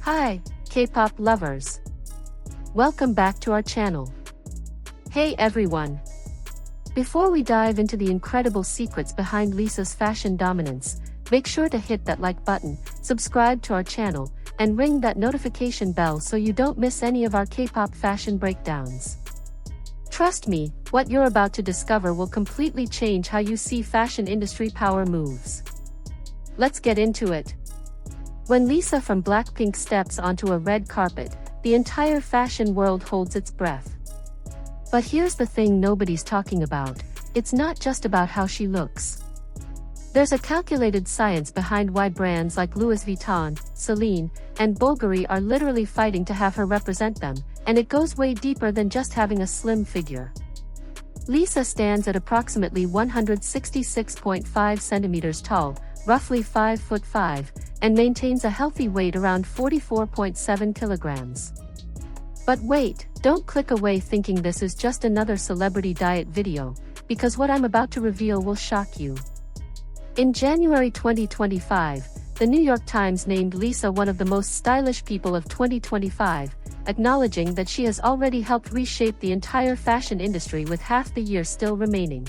Hi, K-pop lovers. Welcome back to our channel. Hey everyone. Before we dive into the incredible secrets behind Lisa's fashion dominance, make sure to hit that like button, subscribe to our channel, and ring that notification bell so you don't miss any of our K-pop fashion breakdowns. Trust me, what you're about to discover will completely change how you see fashion industry power moves. Let's get into it. When Lisa from BLACKPINK steps onto a red carpet, the entire fashion world holds its breath. But here's the thing nobody's talking about, it's not just about how she looks. There's a calculated science behind why brands like Louis Vuitton, Celine, and Bulgari are literally fighting to have her represent them, and it goes way deeper than just having a slim figure. Lisa stands at approximately 166.5 centimeters tall, roughly 5'5", and maintains a healthy weight around 44.7 kilograms. But wait, don't click away thinking this is just another celebrity diet video, because what I'm about to reveal will shock you. In January 2025, the New York Times named Lisa one of the most stylish people of 2025, acknowledging that she has already helped reshape the entire fashion industry with half the year still remaining.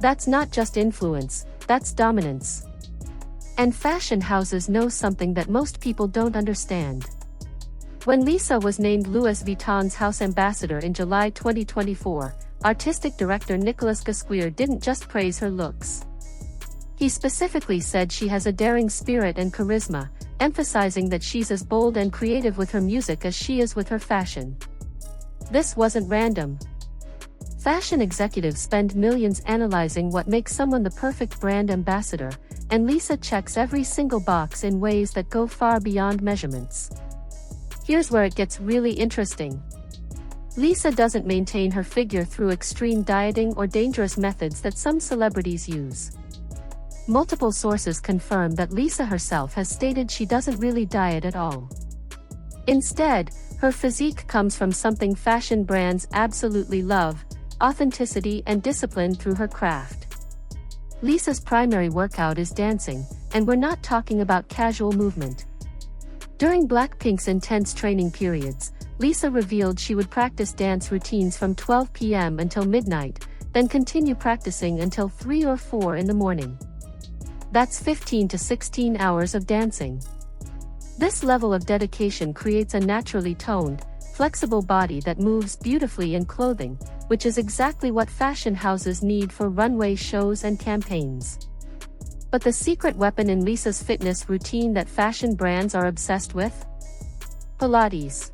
That's not just influence, that's dominance. And fashion houses know something that most people don't understand. When Lisa was named Louis Vuitton's house ambassador in July 2024, artistic director Nicolas Gasquier didn't just praise her looks. He specifically said she has a daring spirit and charisma, emphasizing that she's as bold and creative with her music as she is with her fashion. This wasn't random. Fashion executives spend millions analyzing what makes someone the perfect brand ambassador, and Lisa checks every single box in ways that go far beyond measurements. Here's where it gets really interesting. Lisa doesn't maintain her figure through extreme dieting or dangerous methods that some celebrities use. Multiple sources confirm that Lisa herself has stated she doesn't really diet at all. Instead, her physique comes from something fashion brands absolutely love: authenticity and discipline through her craft. Lisa's primary workout is dancing, and we're not talking about casual movement. During BLACKPINK's intense training periods, Lisa revealed she would practice dance routines from 12 p.m. until midnight, then continue practicing until 3 or 4 in the morning. That's 15 to 16 hours of dancing. This level of dedication creates a naturally toned, flexible body that moves beautifully in clothing, which is exactly what fashion houses need for runway shows and campaigns. But the secret weapon in Lisa's fitness routine that fashion brands are obsessed with? Pilates.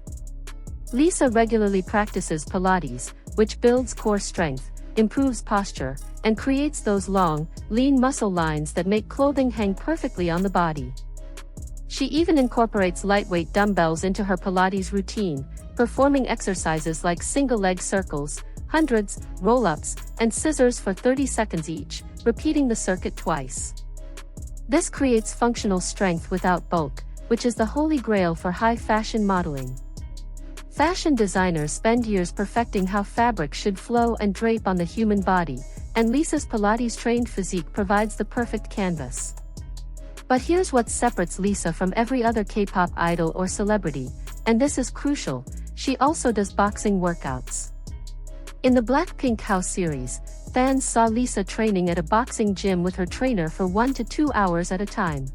Lisa regularly practices Pilates, which builds core strength, improves posture, and creates those long, lean muscle lines that make clothing hang perfectly on the body. She even incorporates lightweight dumbbells into her Pilates routine, performing exercises like single-leg circles, hundreds, roll-ups, and scissors for 30 seconds each, repeating the circuit twice. This creates functional strength without bulk, which is the holy grail for high-fashion modeling. Fashion designers spend years perfecting how fabric should flow and drape on the human body, and Lisa's Pilates-trained physique provides the perfect canvas. But here's what separates Lisa from every other K-pop idol or celebrity, and this is crucial: she also does boxing workouts. In the BLACKPINK House series, fans saw Lisa training at a boxing gym with her trainer for 1 to 2 hours at a time.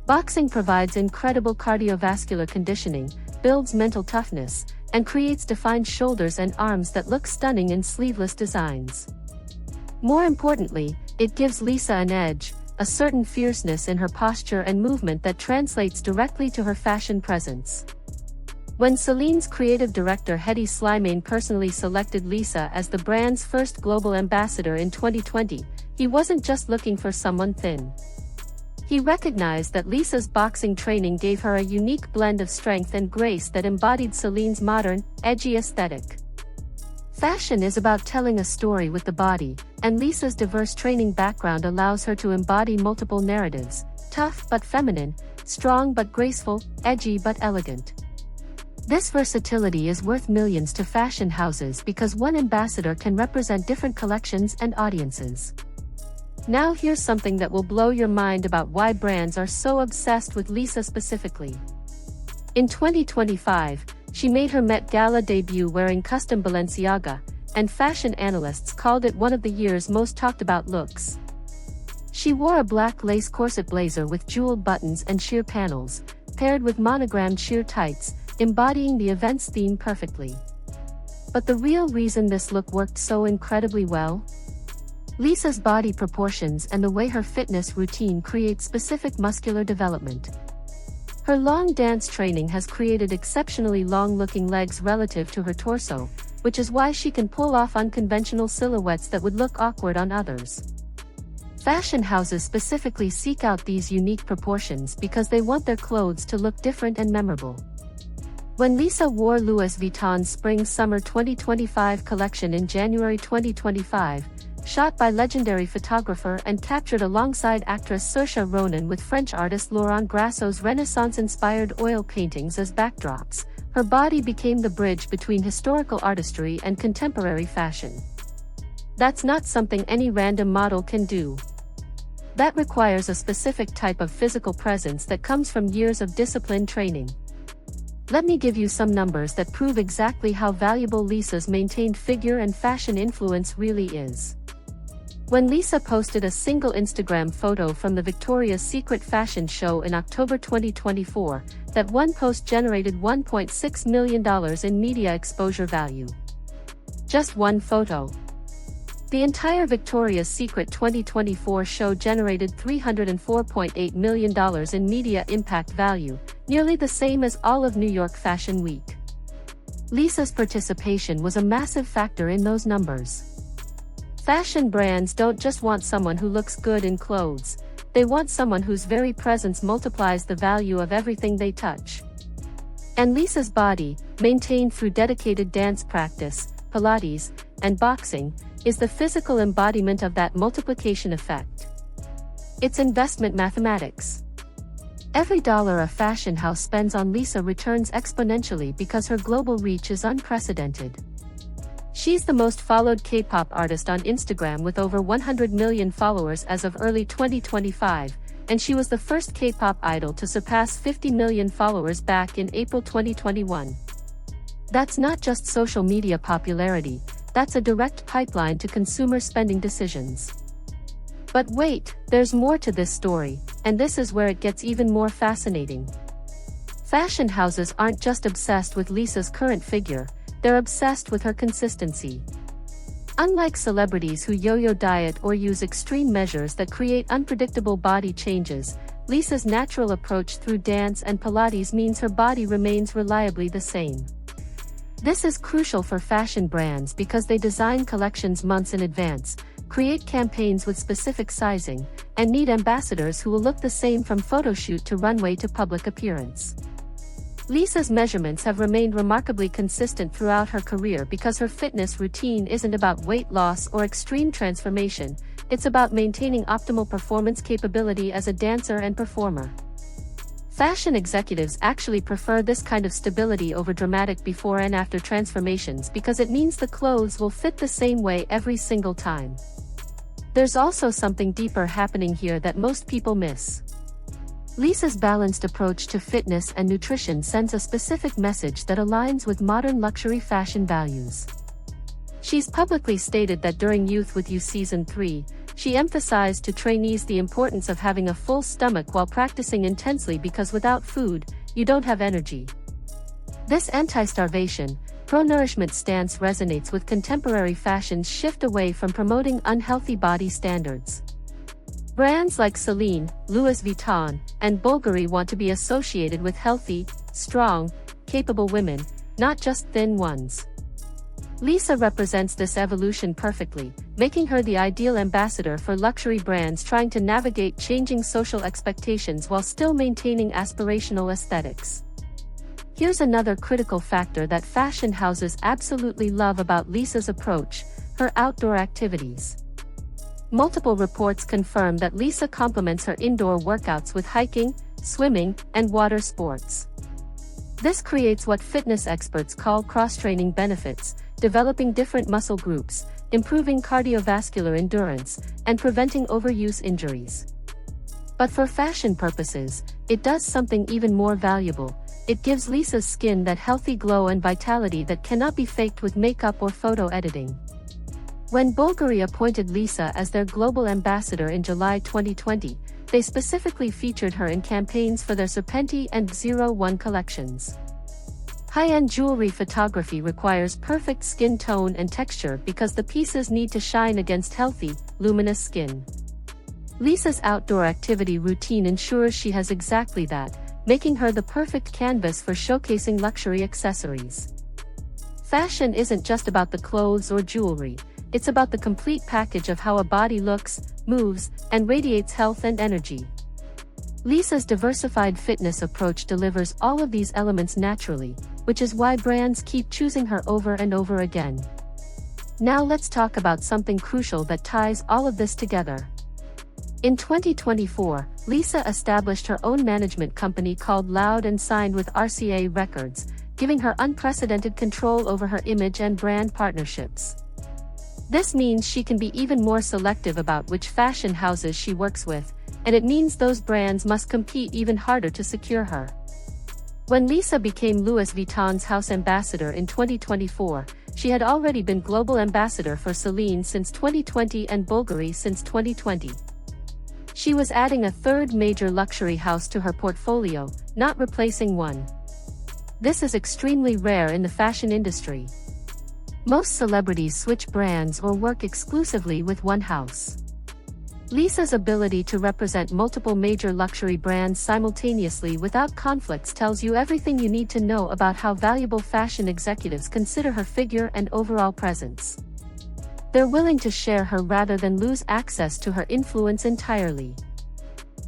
Boxing provides incredible cardiovascular conditioning, builds mental toughness, and creates defined shoulders and arms that look stunning in sleeveless designs. More importantly, it gives Lisa an edge, a certain fierceness in her posture and movement that translates directly to her fashion presence. When Celine's creative director Hedi Slimane personally selected Lisa as the brand's first global ambassador in 2020, he wasn't just looking for someone thin. He recognized that Lisa's boxing training gave her a unique blend of strength and grace that embodied Celine's modern, edgy aesthetic. Fashion is about telling a story with the body, and Lisa's diverse training background allows her to embody multiple narratives: tough but feminine, strong but graceful, edgy but elegant. This versatility is worth millions to fashion houses because one ambassador can represent different collections and audiences. Now here's something that will blow your mind about why brands are so obsessed with Lisa specifically. In 2025, she made her Met Gala debut wearing custom Balenciaga, and fashion analysts called it one of the year's most talked about looks. She wore a black lace corset blazer with jeweled buttons and sheer panels, paired with monogrammed sheer tights, embodying the event's theme perfectly. But the real reason this look worked so incredibly well? Lisa's body proportions and the way her fitness routine creates specific muscular development. Her long dance training has created exceptionally long-looking legs relative to her torso, which is why she can pull off unconventional silhouettes that would look awkward on others. Fashion houses specifically seek out these unique proportions because they want their clothes to look different and memorable. When Lisa wore Louis Vuitton's Spring-Summer 2025 collection in January 2025, shot by legendary photographer and captured alongside actress Saoirse Ronan with French artist Laurent Grasso's Renaissance-inspired oil paintings as backdrops, her body became the bridge between historical artistry and contemporary fashion. That's not something any random model can do. That requires a specific type of physical presence that comes from years of disciplined training. Let me give you some numbers that prove exactly how valuable Lisa's maintained figure and fashion influence really is. When Lisa posted a single Instagram photo from the Victoria's Secret fashion show in October 2024, that one post generated $1.6 million in media exposure value. Just one photo. The entire Victoria's Secret 2024 show generated $304.8 million in media impact value, nearly the same as all of New York Fashion Week. Lisa's participation was a massive factor in those numbers. Fashion brands don't just want someone who looks good in clothes, they want someone whose very presence multiplies the value of everything they touch. And Lisa's body, maintained through dedicated dance practice, Pilates, and boxing, is the physical embodiment of that multiplication effect. It's investment mathematics. Every dollar a fashion house spends on Lisa returns exponentially because her global reach is unprecedented. She's the most followed K-pop artist on Instagram with over 100 million followers as of early 2025, and she was the first K-pop idol to surpass 50 million followers back in April 2021. That's not just social media popularity, that's a direct pipeline to consumer spending decisions. But wait, there's more to this story, and this is where it gets even more fascinating. Fashion houses aren't just obsessed with Lisa's current figure, they're obsessed with her consistency. Unlike celebrities who yo-yo diet or use extreme measures that create unpredictable body changes, Lisa's natural approach through dance and Pilates means her body remains reliably the same. This is crucial for fashion brands because they design collections months in advance, create campaigns with specific sizing, and need ambassadors who will look the same from photoshoot to runway to public appearance. Lisa's measurements have remained remarkably consistent throughout her career because her fitness routine isn't about weight loss or extreme transformation, it's about maintaining optimal performance capability as a dancer and performer. Fashion executives actually prefer this kind of stability over dramatic before and after transformations because it means the clothes will fit the same way every single time. There's also something deeper happening here that most people miss. Lisa's balanced approach to fitness and nutrition sends a specific message that aligns with modern luxury fashion values. She's publicly stated that during Youth With You Season 3, she emphasized to trainees the importance of having a full stomach while practicing intensely because without food, you don't have energy. This anti-starvation, pro-nourishment stance resonates with contemporary fashion's shift away from promoting unhealthy body standards. Brands like Celine, Louis Vuitton, and Bulgari want to be associated with healthy, strong, capable women, not just thin ones. Lisa represents this evolution perfectly, making her the ideal ambassador for luxury brands trying to navigate changing social expectations while still maintaining aspirational aesthetics. Here's another critical factor that fashion houses absolutely love about Lisa's approach: her outdoor activities. Multiple reports confirm that Lisa complements her indoor workouts with hiking, swimming, and water sports. This creates what fitness experts call cross-training benefits, developing different muscle groups, improving cardiovascular endurance, and preventing overuse injuries. But for fashion purposes, it does something even more valuable. It gives Lisa's skin that healthy glow and vitality that cannot be faked with makeup or photo editing. When Bulgari appointed Lisa as their global ambassador in July 2020, they specifically featured her in campaigns for their Serpenti and 01 collections. High-end jewelry photography requires perfect skin tone and texture because the pieces need to shine against healthy, luminous skin. Lisa's outdoor activity routine ensures she has exactly that, making her the perfect canvas for showcasing luxury accessories. Fashion isn't just about the clothes or jewelry, it's about the complete package of how a body looks, moves, and radiates health and energy. Lisa's diversified fitness approach delivers all of these elements naturally, which is why brands keep choosing her over and over again. Now let's talk about something crucial that ties all of this together. In 2024, Lisa established her own management company called Loud and signed with RCA Records, giving her unprecedented control over her image and brand partnerships. This means she can be even more selective about which fashion houses she works with, and it means those brands must compete even harder to secure her. When Lisa became Louis Vuitton's house ambassador in 2024, she had already been global ambassador for Celine since 2020 and Bulgari since 2020. She was adding a third major luxury house to her portfolio, not replacing one. This is extremely rare in the fashion industry. Most celebrities switch brands or work exclusively with one house. Lisa's ability to represent multiple major luxury brands simultaneously without conflicts tells you everything you need to know about how valuable fashion executives consider her figure and overall presence. They're willing to share her rather than lose access to her influence entirely.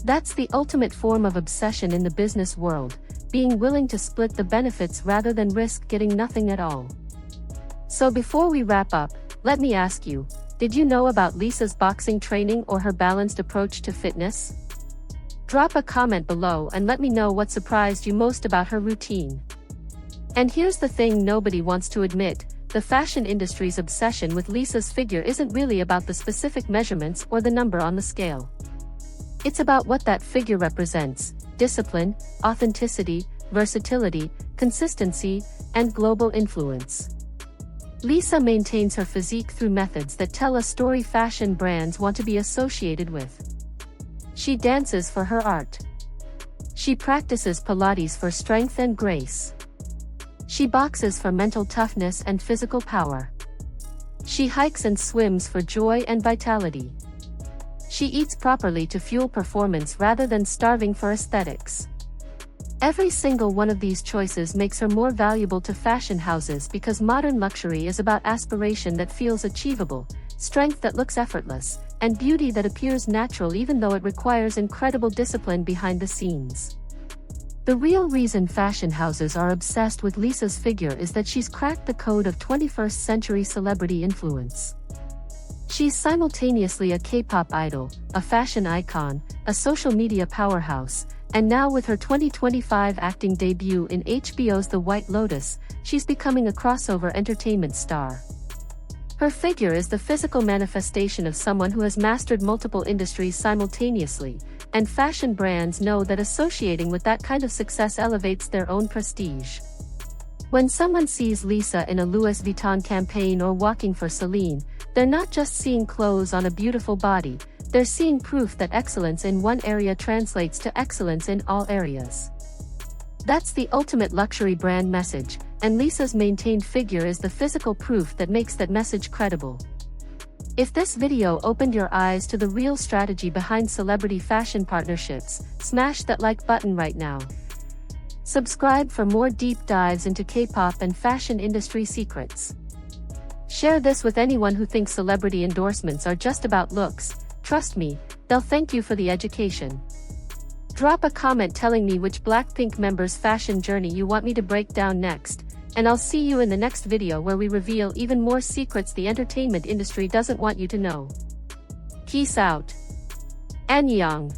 That's the ultimate form of obsession in the business world, being willing to split the benefits rather than risk getting nothing at all. So before we wrap up, let me ask you, did you know about Lisa's boxing training or her balanced approach to fitness? Drop a comment below and let me know what surprised you most about her routine. And here's the thing nobody wants to admit. The fashion industry's obsession with Lisa's figure isn't really about the specific measurements or the number on the scale. It's about what that figure represents: discipline, authenticity, versatility, consistency, and global influence. Lisa maintains her physique through methods that tell a story fashion brands want to be associated with. She dances for her art. She practices Pilates for strength and grace. She boxes for mental toughness and physical power. She hikes and swims for joy and vitality. She eats properly to fuel performance rather than starving for aesthetics. Every single one of these choices makes her more valuable to fashion houses because modern luxury is about aspiration that feels achievable, strength that looks effortless, and beauty that appears natural even though it requires incredible discipline behind the scenes. The real reason fashion houses are obsessed with Lisa's figure is that she's cracked the code of 21st century celebrity influence. She's simultaneously a K-pop idol, a fashion icon, a social media powerhouse, and now with her 2025 acting debut in HBO's The White Lotus, she's becoming a crossover entertainment star. Her figure is the physical manifestation of someone who has mastered multiple industries simultaneously, and fashion brands know that associating with that kind of success elevates their own prestige. When someone sees Lisa in a Louis Vuitton campaign or walking for Celine, they're not just seeing clothes on a beautiful body, they're seeing proof that excellence in one area translates to excellence in all areas. That's the ultimate luxury brand message, and Lisa's maintained figure is the physical proof that makes that message credible. If this video opened your eyes to the real strategy behind celebrity fashion partnerships, smash that like button right now. Subscribe for more deep dives into K-pop and fashion industry secrets. Share this with anyone who thinks celebrity endorsements are just about looks. Trust me, they'll thank you for the education. Drop a comment telling me which BLACKPINK member's fashion journey you want me to break down next, and I'll see you in the next video where we reveal even more secrets the entertainment industry doesn't want you to know. Peace out. Annyeong.